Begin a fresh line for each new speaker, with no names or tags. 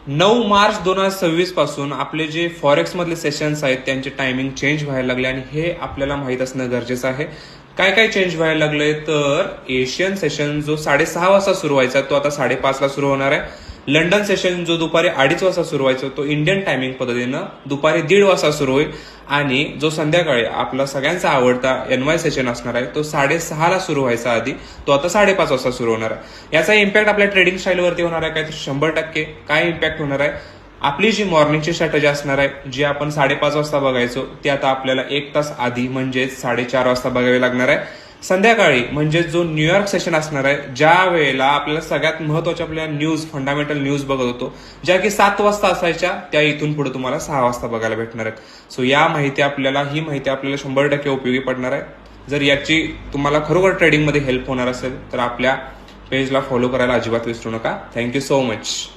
9 मार्च 2026 पासून आपले जे फॉरेक्स मधले सेशन्स आहेत त्यांचे टायमिंग चेंज व्हायला लागले आणि हे आपल्याला माहित असणं गरजेचं आहे. काय काय चेंज व्हायला लागले तर एशियन सेशन जो 6:30 वाजता सुरू व्हायचा तो आता 5:30 ला सुरू होणार आहे. लंडन सेशन जो दुपारी 2:30 वाजता सुरू व्हायचा तो इंडियन टायमिंग पद्धतीनं दुपारी 1:30 वाजता सुरू होईल आणि जो संध्याकाळी आपला सगळ्यांचा आवडता NY सेशन असणार आहे तो 6:30 ला सुरू व्हायचा आधी तो आता 5:30 वाजता सुरू होणार आहे. याचा इम्पॅक्ट आपल्या ट्रेडिंग स्टाईलवरती होणार आहे काय तर 100%. काय इम्पॅक्ट होणार आहे? आपली जी मॉर्निंगची स्ट्रॅटेजी असणार आहे जी आपण 5:30 वाजता बघायचो ती आता आपल्याला 1 तास आधी म्हणजेच 4:30 वाजता बघावी लागणार आहे. संध्याकाळी म्हणजे जो न्यूयॉर्क सेशन असणार आहे ज्या वेळेला आपल्याला सगळ्यात महत्वाच्या आपल्या न्यूज फंडामेंटल न्यूज बघत होतो ज्या की 7 वाजता असायच्या त्या इथून पुढे तुम्हाला 6 वाजता बघायला भेटणार आहेत. सो ही माहिती आपल्याला 100% उपयोगी पडणार आहे. जर याची तुम्हाला खरोखर ट्रेडिंगमध्ये हेल्प होणार असेल तर आपल्या पेजला फॉलो करायला अजिबात विसरू नका. Thank you so much.